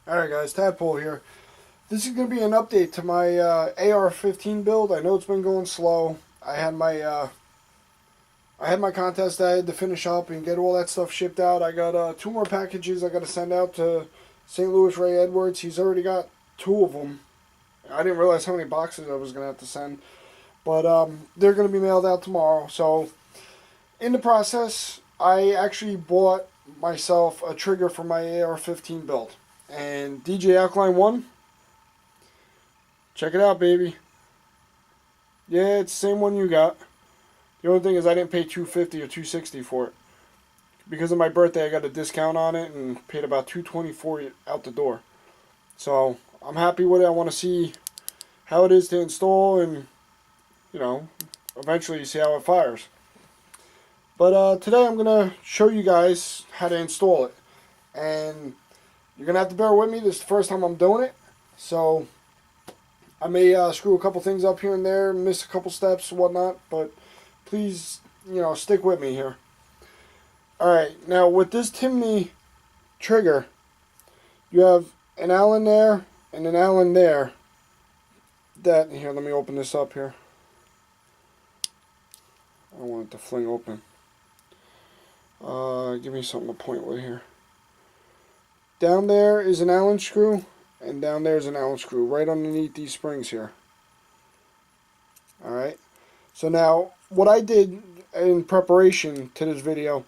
Alright guys, Tadpole here. This is going to be an update to my AR-15 build. I know it's been going slow. I had my contest that I had to finish up and get all that stuff shipped out. I got 2 more packages I got to send out to St. Louis Ray Edwards. He's already got 2 of them. I didn't realize how many boxes I was going to have to send. But they're going to be mailed out tomorrow. So in the process, I actually bought myself a trigger for my AR-15 build. And DJ Alkaline 1, check it out, baby. Yeah, it's the same one you got. The only thing is I didn't pay $250 or $260 for it. Because of my birthday, I got a discount on it and paid about $220 for it out the door. So I'm happy with it. I want to see how it is to install and, you know, eventually see how it fires. But today I'm going to show you guys how to install it. And you're going to have to bear with me. This is the first time I'm doing it. So I may screw a couple things up here and there, miss a couple steps and whatnot. But please, you know, stick with me here. Alright, now with this TIMNEY trigger, you have an Allen there and an Allen there. Here, let me open this up here. I don't want it to fling open. Give me something to point with here. Down there is an Allen screw, and down there is an Allen screw, right underneath these springs here. Alright, so now, what I did in preparation to this video,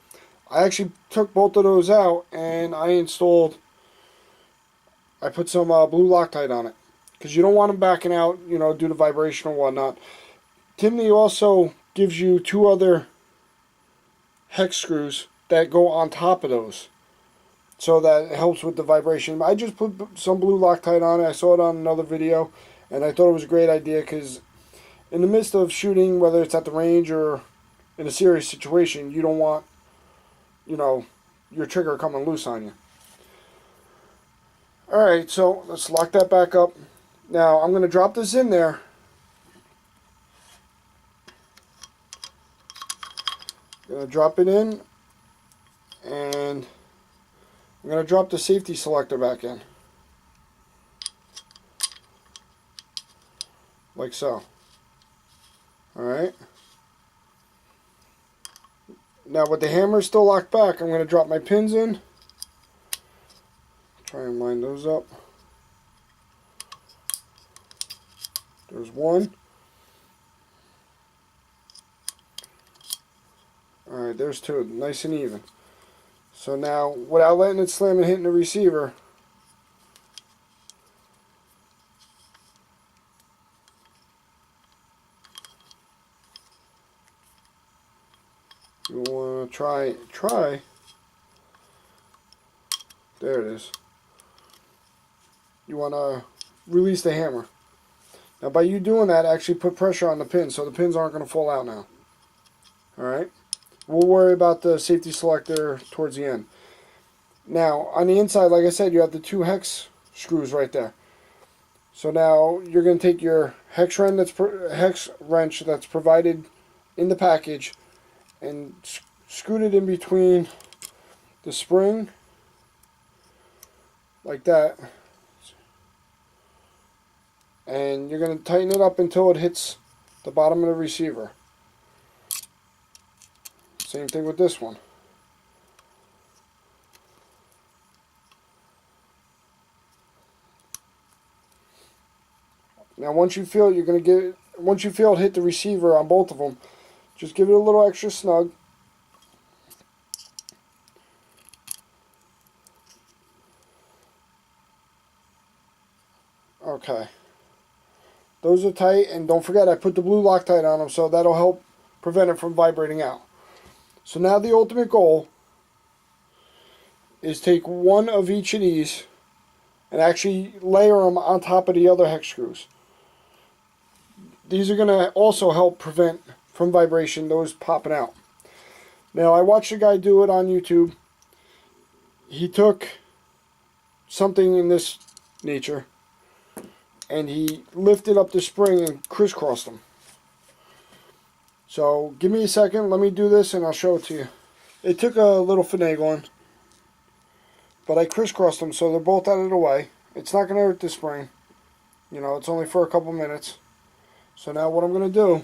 I actually took both of those out, and I put some blue Loctite on it, because you don't want them backing out, you know, due to vibration or whatnot. TIMNEY also gives you 2 other hex screws that go on top of those, so that it helps with the vibration. I just put some blue Loctite on it. I saw it on another video, and I thought it was a great idea because in the midst of shooting, whether it's at the range or in a serious situation, you don't want, you know, your trigger coming loose on you. Alright, so let's lock that back up. Now, I'm going to drop this in there. Going to drop it in, and I'm going to drop the safety selector back in. Like so. Alright. Now with the hammer still locked back, I'm going to drop my pins in. Try and line those up. There's 1. Alright, there's 2. Nice and even. So now, without letting it slam and hitting the receiver, you want to try, there it is. You want to release the hammer. Now by you doing that, actually put pressure on the pins, so the pins aren't going to fall out now. Alright? We'll worry about the safety selector towards the end. Now, on the inside, like I said, you have the 2 hex screws right there. So now you're going to take your hex wrench that's provided in the package and screw it in between the spring, like that. And you're going to tighten it up until it hits the bottom of the receiver. Same thing with this one. Now once you feel it hit the receiver on both of them, just give it a little extra snug. Okay. Those are tight, and don't forget I put the blue Loctite on them, so that'll help prevent it from vibrating out. So now the ultimate goal is take 1 of each of these and actually layer them on top of the other hex screws. These are going to also help prevent from vibration, those popping out. Now I watched a guy do it on YouTube. He took something in this nature and he lifted up the spring and crisscrossed them. So give me a second, let me do this and I'll show it to you. It took a little finagling, But I crisscrossed them so they're both out of the way. It's not going to hurt the spring. You know, it's only for a couple minutes. So now what I'm going to do,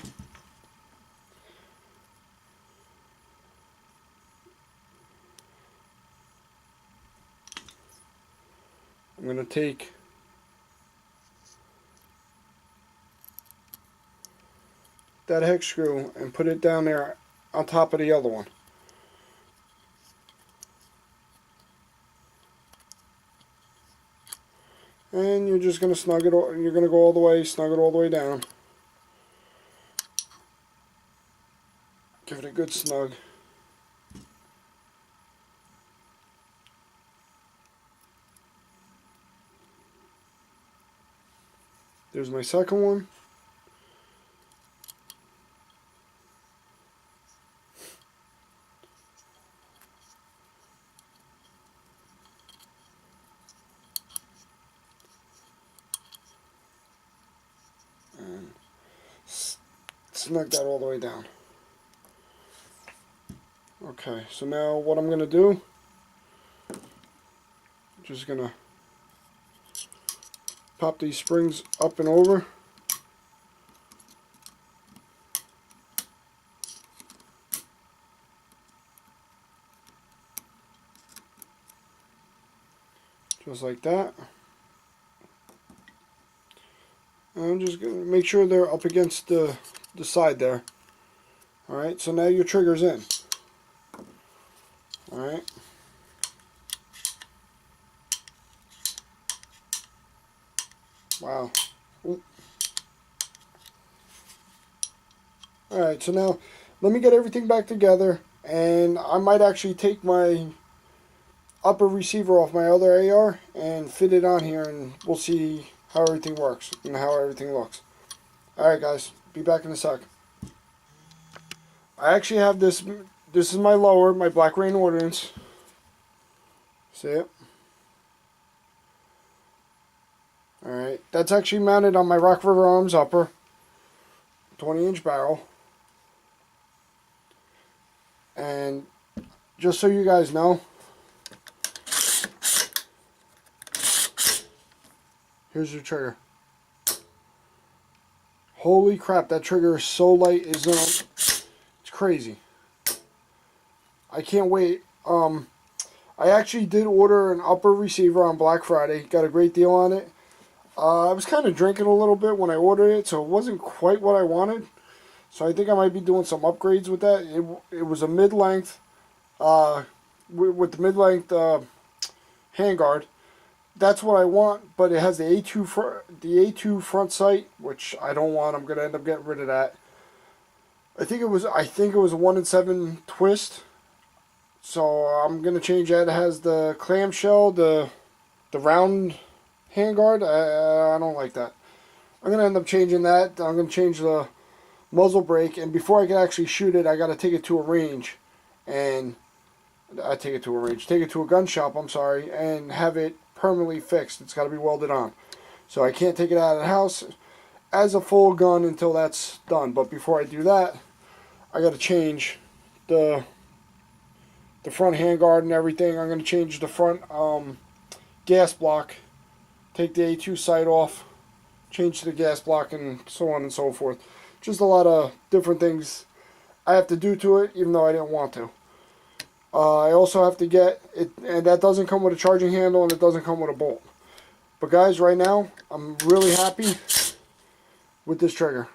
I'm going to take that hex screw and put it down there on top of the other one. And you're just going to snug it, you're going to go all the way, snug it all the way down. Give it a good snug. There's my second one. And snug that all the way down. Okay, so now what I'm going to do, just going to pop these springs up and over. Just like that. And I'm just going to make sure they're up against the side there. Alright, so now your trigger's in. Alright. Wow. Alright, so now let me get everything back together, and I might actually take my upper receiver off my other AR and fit it on here, and we'll see how everything works and how everything looks. Alright guys, be back in a sec. I actually have this is my lower, my Black Rain Ordnance. See it? Alright, that's actually mounted on my Rock River Arms upper, 20-inch barrel. And just so you guys know, here's your trigger. Holy crap, that trigger is so light, it's crazy. I can't wait. I actually did order an upper receiver on Black Friday. Got a great deal on it. I was kind of drinking a little bit when I ordered it, so it wasn't quite what I wanted. So I think I might be doing some upgrades with that. It was a mid-length, with the mid-length handguard. That's what I want, but it has the A2 front sight, which I don't want. I'm gonna end up getting rid of that. I think it was a 1-in-7 twist. So I'm gonna change that. It has the clamshell, the round handguard. I don't like that. I'm gonna end up changing that. I'm gonna change the muzzle brake, and before I can actually shoot it, I gotta take it to a range, and take it to a gun shop. I'm sorry, and have it permanently fixed. It's got to be welded on. So I can't take it out of the house as a full gun until that's done. But before I do that, I got to change the front handguard and everything. I'm going to change the front gas block, take the A2 sight off, change the gas block, and so on and so forth. Just a lot of different things I have to do to it, even though I didn't want to. I also have to get it, and that doesn't come with a charging handle, and it doesn't come with a bolt. But guys, right now, I'm really happy with this trigger.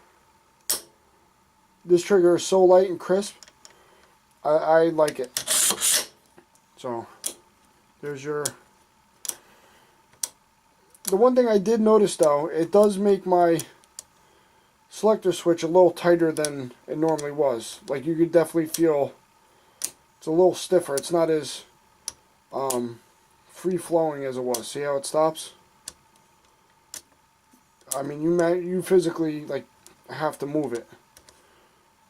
This trigger is so light and crisp. I like it. So, there's your... The one thing I did notice, though, it does make my selector switch a little tighter than it normally was. Like, you could definitely feel it's a little stiffer. It's not as free-flowing as it was. See how it stops? I mean, you physically, like, have to move it.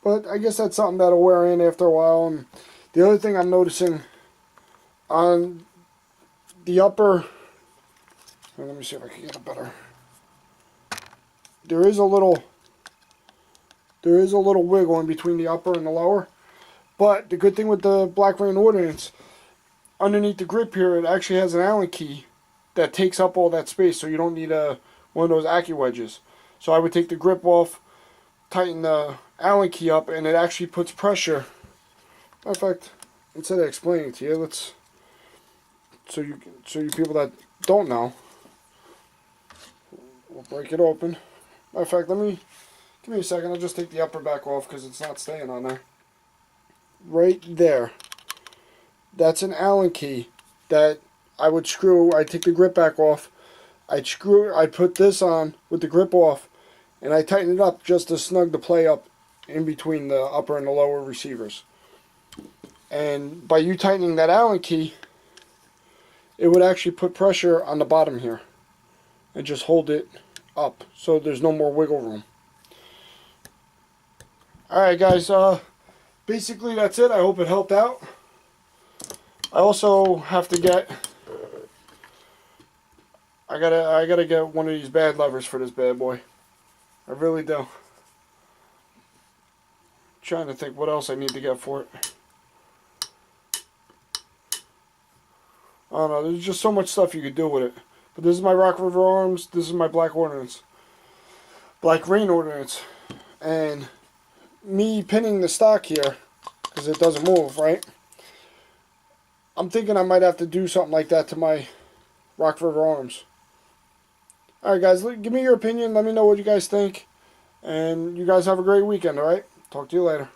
But I guess that's something that'll wear in after a while. And the other thing I'm noticing on the upper... Let me see if I can get it better. There is a little wiggle in between the upper and the lower. But the good thing with the Black Rain Ordnance, underneath the grip here, it actually has an Allen key that takes up all that space, so you don't need one of those Accu wedges. So I would take the grip off, tighten the Allen key up, and it actually puts pressure. In fact, instead of explaining it to you, so you people that don't know, we'll break it open. Matter of fact, give me a second. I'll just take the upper back off because it's not staying on there. Right there. That's an Allen key that I would screw. I'd take the grip back off. I'd put this on with the grip off, and I tighten it up just to snug the play up in between the upper and the lower receivers. And by you tightening that Allen key, it would actually put pressure on the bottom here and just hold it up so there's no more wiggle room. Alright guys, basically that's it. I hope it helped out. I also have to get, I gotta get one of these bad levers for this bad boy. I really do. Trying to think what else I need to get for it. I don't know, there's just so much stuff you could do with it. But this is my Rock River Arms, this is my Black Ordnance. Black Rain Ordnance. And me pinning the stock here, because it doesn't move, right? I'm thinking I might have to do something like that to my Rock River Arms. Alright guys, give me your opinion, let me know what you guys think. And you guys have a great weekend, alright? Talk to you later.